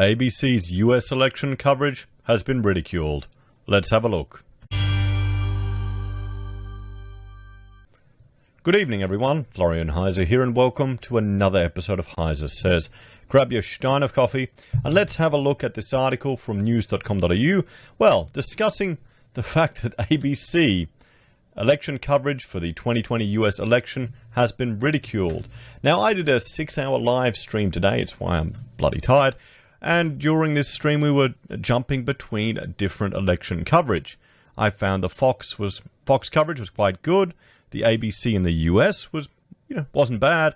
ABC's US election coverage has been ridiculed. Let's have a look. Good evening, everyone. Florian.Heise here, and welcome to another episode of HeiseSays. Grab your stein of coffee, and let's have a look at this article from news.com.au, well, discussing the fact that ABC election coverage for the 2020 US election has been ridiculed. Now, I did a 6-hour live stream today, it's why I'm bloody tired, and during this stream we were jumping between different election coverage. I found the Fox coverage was quite good. The ABC in the US wasn't bad,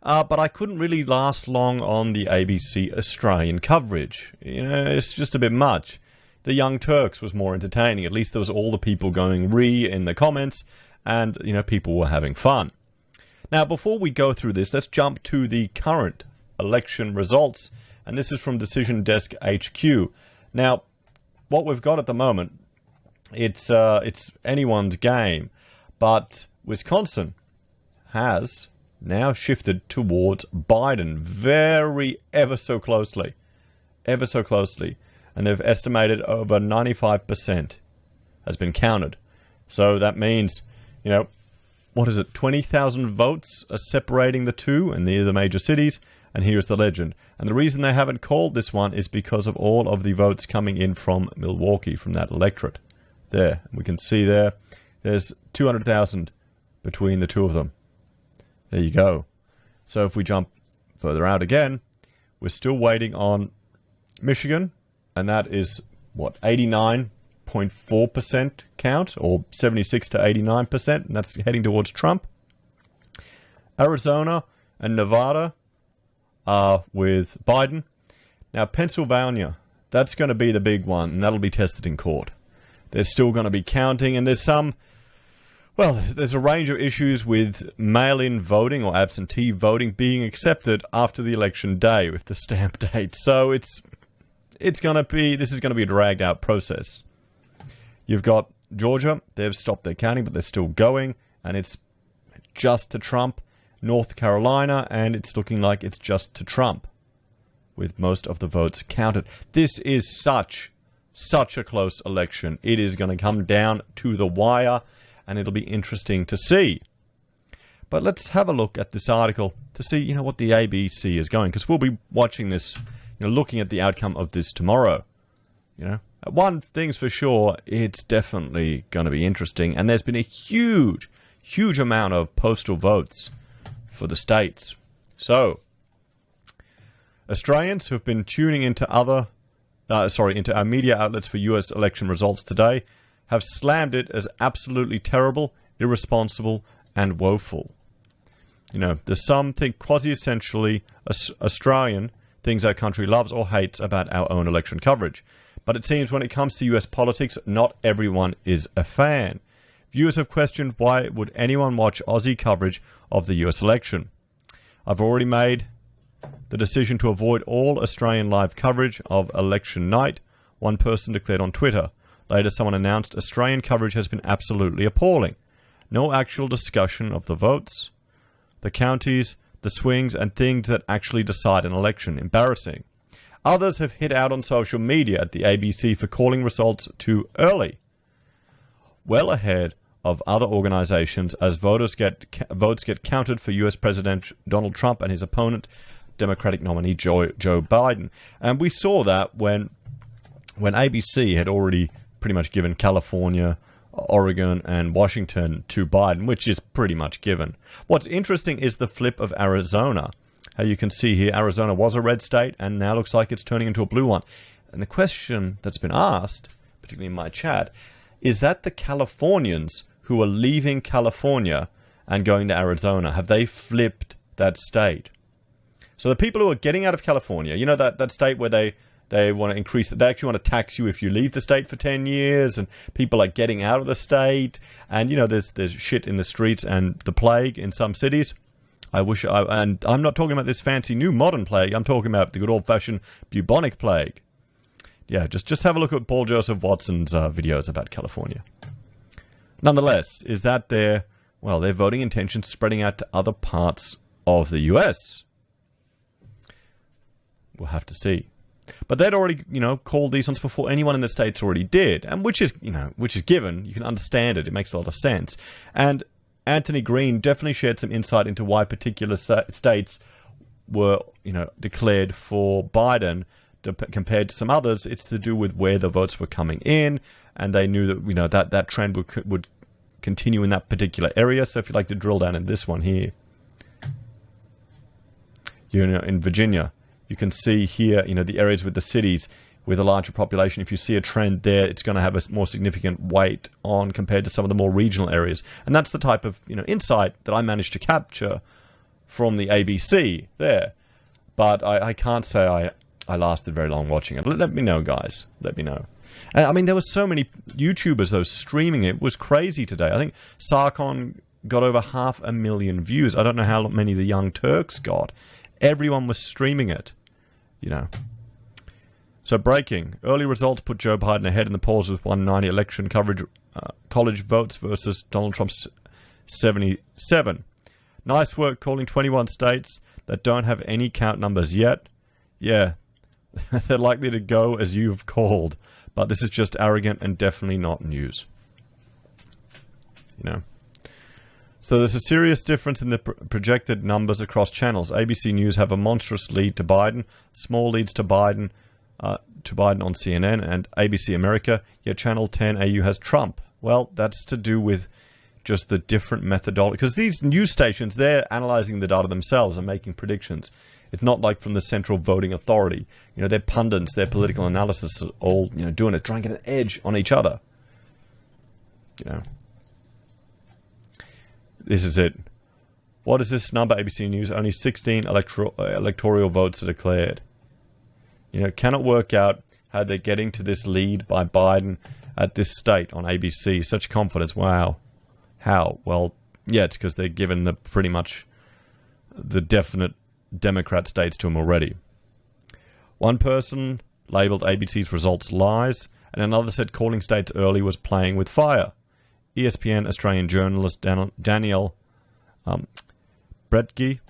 but I couldn't really last long on the ABC Australian coverage. It's just a bit much. The Young Turks was more entertaining. At least there was all the people going in the comments, and people were having fun. Now, before we go through this, let's jump to the current election results, and this is from Decision Desk HQ. Now, what we've got at the moment, it's anyone's game, but Wisconsin has now shifted towards Biden ever so closely, and they've estimated over 95% has been counted. So that means, 20,000 votes are separating the two, and they're the major cities, and here's the legend. And the reason they haven't called this one is because of all of the votes coming in from Milwaukee, from that electorate. There, we can see there's 200,000 between the two of them. There you go. So if we jump further out again, we're still waiting on Michigan, and that is, 89.4% count, or 76 to 89%, and that's heading towards Trump. Arizona and Nevada are with Biden. Now, Pennsylvania, that's going to be the big one, and that'll be tested in court. They're still going to be counting, and there's a range of issues with mail-in voting or absentee voting being accepted after the election day with the stamp date. So this is going to be a dragged out process. You've got Georgia, they've stopped their counting, but they're still going, and it's just to Trump. North Carolina, and it's looking like it's just to Trump, with most of the votes counted. This is such a close election. It is going to come down to the wire, and it'll be interesting to see. But let's have a look at this article to see, what the ABC is going, because we'll be watching this, looking at the outcome of this tomorrow. One thing's for sure, it's definitely going to be interesting, and there's been a huge amount of postal votes for the states. So, Australians who have been tuning into into our media outlets for US election results today have slammed it as absolutely terrible, irresponsible, and woeful. There's some think quasi-essentially Australian things our country loves or hates about our own election coverage. But it seems when it comes to US politics, not everyone is a fan. Viewers have questioned why would anyone watch Aussie coverage of the US election. I've already made the decision to avoid all Australian live coverage of election night, one person declared on Twitter. Later, someone announced Australian coverage has been absolutely appalling. No actual discussion of the votes, the counties, the swings, and things that actually decide an election. Embarrassing. Others have hit out on social media at the ABC for calling results too early, well ahead of other organizations as votes get counted for US President Donald Trump and his opponent, Democratic nominee Joe Biden. And we saw that when ABC had already pretty much given California, Oregon, and Washington to Biden, which is pretty much given. What's interesting is the flip of Arizona. How you can see here, Arizona was a red state, and now looks like it's turning into a blue one. And the question that's been asked, particularly in my chat, is that the Californians who are leaving California and going to Arizona, have they flipped that state? So the people who are getting out of California, that state where they want to increase it, they actually want to tax you if you leave the state for 10 years, and people are getting out of the state, and there's shit in the streets and the plague in some cities. And I'm not talking about this fancy new modern plague, I'm talking about the good old-fashioned bubonic plague. Yeah, just have a look at Paul Joseph Watson's videos about California. Nonetheless, is that their voting intentions spreading out to other parts of the US? We'll have to see. But they'd already, called these ones before anyone in the States already did, and which is given. You can understand it. It makes a lot of sense. And Anthony Green definitely shared some insight into why particular states were, declared for Biden compared to some others. It's to do with where the votes were coming in, and they knew that, that trend would continue in that particular area. So if you'd like to drill down in this one here, in Virginia, you can see here, the areas with the cities with a larger population. If you see a trend there, it's going to have a more significant weight on compared to some of the more regional areas. And that's the type of, insight that I managed to capture from the ABC there. But I can't say I lasted very long watching it. Let me know, guys. Let me know. I mean, there were so many YouTubers, though, streaming it. It was crazy today. I think Sarkon got over 500,000 views. I don't know how many the Young Turks got. Everyone was streaming it, So breaking. Early results put Joe Biden ahead in the polls with 190 election coverage, college votes versus Donald Trump's 77. Nice work calling 21 states that don't have any count numbers yet. Yeah, they're likely to go as you've called. But this is just arrogant and definitely not news. So there's a serious difference in the projected numbers across channels. ABC News have a monstrous lead to Biden, small leads to Biden on CNN and ABC America, yet Channel 10 AU has Trump. Well, that's to do with just the different methodology. Because these news stations, they're analyzing the data themselves and making predictions. It's not like from the Central Voting Authority. Their pundits, their political analysis are all, doing it, trying to get an edge on each other. This is it. What is this number, ABC News? Only 16 electoral votes are declared. Cannot work out how they're getting to this lead by Biden at this state on ABC. Such confidence. Wow. How? Well, yeah, it's because they're given pretty much the definite Democrat states to him already. One person labeled ABC's results lies, and another said calling states early was playing with fire. ESPN Australian journalist Daniel Bretke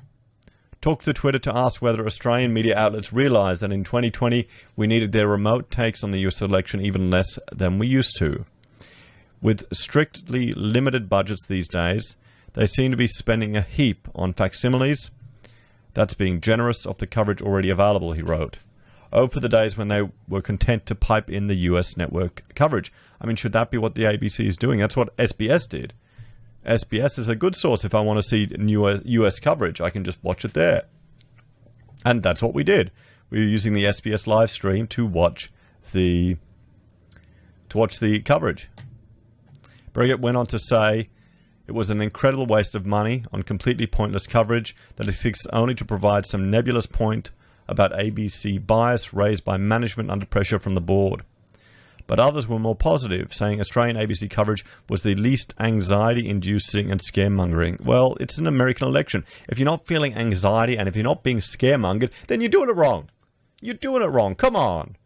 took to Twitter to ask whether Australian media outlets realised that in 2020 we needed their remote takes on the US election even less than we used to. With strictly limited budgets these days, they seem to be spending a heap on facsimiles. That's being generous of the coverage already available, he wrote. Oh, for the days when they were content to pipe in the US network coverage. I mean, should that be what the ABC is doing? That's what SBS did. SBS is a good source. If I want to see US coverage, I can just watch it there. And that's what we did. We were using the SBS live stream to watch the coverage. Brigitte went on to say, it was an incredible waste of money on completely pointless coverage that exists only to provide some nebulous point about ABC bias raised by management under pressure from the board. But others were more positive, saying Australian ABC coverage was the least anxiety-inducing and scaremongering. Well, it's an American election. If you're not feeling anxiety and if you're not being scaremongered, then you're doing it wrong. You're doing it wrong. Come on.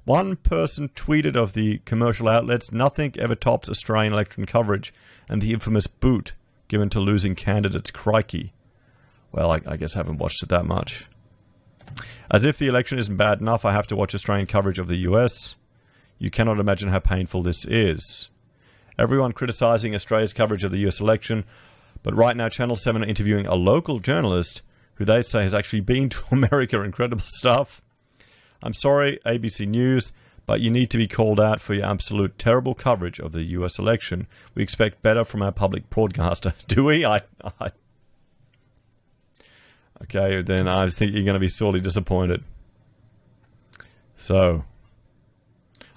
One person tweeted of the commercial outlets, nothing ever tops Australian election coverage and the infamous boot given to losing candidates. Crikey. Well, I guess I haven't watched it that much. As if the election isn't bad enough, I have to watch Australian coverage of the US. You cannot imagine how painful this is. Everyone criticising Australia's coverage of the US election, but right now Channel 7 are interviewing a local journalist who they say has actually been to America. Incredible stuff. I'm sorry, ABC News, but you need to be called out for your absolute terrible coverage of the US election. We expect better from our public broadcaster. Do we? Okay, then I think you're going to be sorely disappointed. So,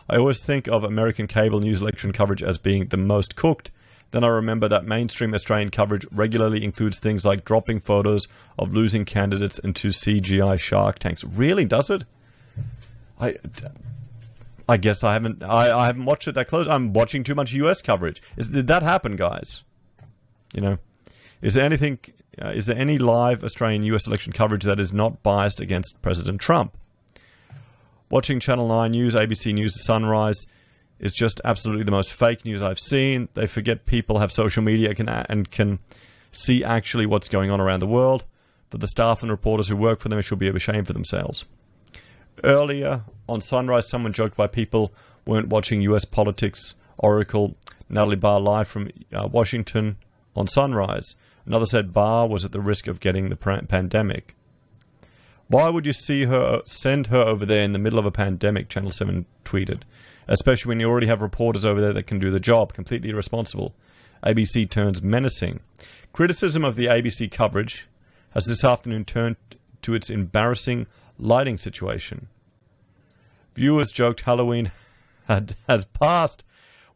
I always think of American cable news election coverage as being the most cooked. Then I remember that mainstream Australian coverage regularly includes things like dropping photos of losing candidates into CGI shark tanks. Really, does it? I guess I haven't watched it that close. I'm watching too much US coverage. Did that happen, guys? Is there any live Australian US election coverage that is not biased against President Trump? Watching Channel 9 News, ABC News, Sunrise is just absolutely the most fake news I've seen. They forget people have social media and can see actually what's going on around the world. For the staff and reporters who work for them, it should be ashamed for themselves. Earlier on Sunrise, someone joked why people weren't watching US politics. Oracle, Natalie Barr live from Washington on Sunrise. Another said Barr was at the risk of getting the pandemic. Why would you send her over there in the middle of a pandemic, Channel 7 tweeted. Especially when you already have reporters over there that can do the job. Completely irresponsible. ABC turns menacing. Criticism of the ABC coverage has this afternoon turned to its embarrassing lighting situation. Viewers joked Halloween has passed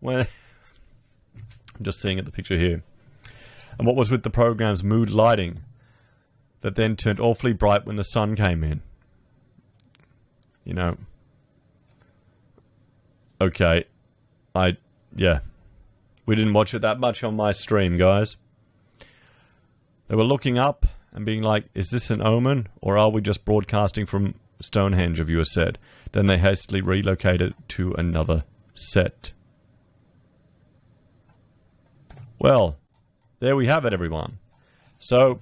when... I'm just seeing at the picture here. And what was with the program's mood lighting that then turned awfully bright when the sun came in? You know... Okay, yeah, we didn't watch it that much on my stream, guys. They were looking up and being like, is this an omen, or are we just broadcasting from Stonehenge, a viewer said. Then they hastily relocated to another set. Well, there we have it, everyone. So,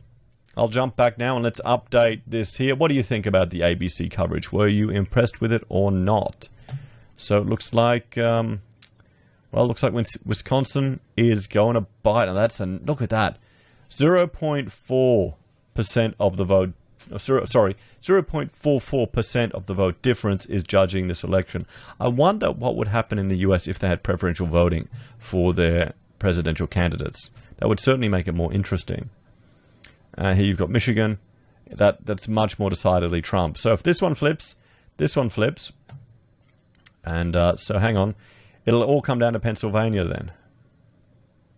I'll jump back now and let's update this here. What do you think about the ABC coverage? Were you impressed with it or not? So it looks like, Wisconsin is going to bite. And look at that. 0.4% of the vote, 0.44% of the vote difference is judging this election. I wonder what would happen in the US if they had preferential voting for their presidential candidates. That would certainly make it more interesting. Here you've got Michigan. That's much more decidedly Trump. So if this one flips, and so hang on. It'll all come down to Pennsylvania then.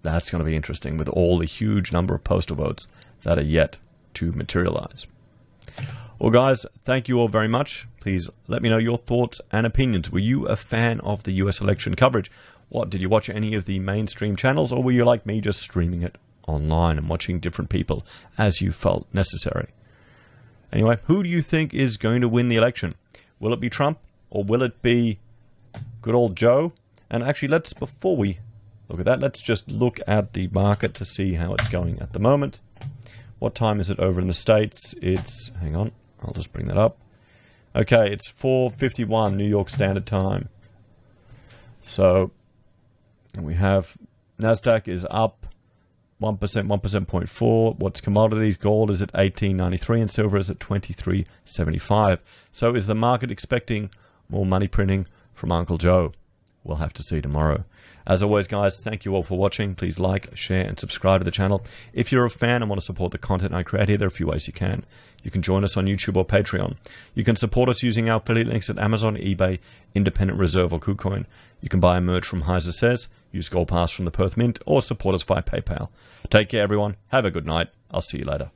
That's going to be interesting with all the huge number of postal votes that are yet to materialize. Well, guys, thank you all very much. Please let me know your thoughts and opinions. Were you a fan of the US election coverage? Did you watch any of the mainstream channels, or were you like me, just streaming it online and watching different people as you felt necessary? Anyway, who do you think is going to win the election? Will it be Trump, or will it be good old Joe? And actually, before we look at that, let's just look at the market to see how it's going at the moment. What time is it over in the States? Hang on, I'll just bring that up. Okay, it's 4:51 New York Standard Time. So, and we have NASDAQ is up 1%, 1.4. What's commodities? Gold is at 18.93 and silver is at 23.75. So is the market expecting more money printing from Uncle Joe? We'll have to see tomorrow. As always, guys, thank you all for watching. Please like, share, and subscribe to the channel. If you're a fan and want to support the content I create here, there are a few ways you can. You can join us on YouTube or Patreon. You can support us using our affiliate links at Amazon, eBay, Independent Reserve, or Kucoin. You can buy a merch from HeiseSays, use Gold Pass from the Perth Mint, or support us via PayPal. Take care, everyone. Have a good night. I'll see you later.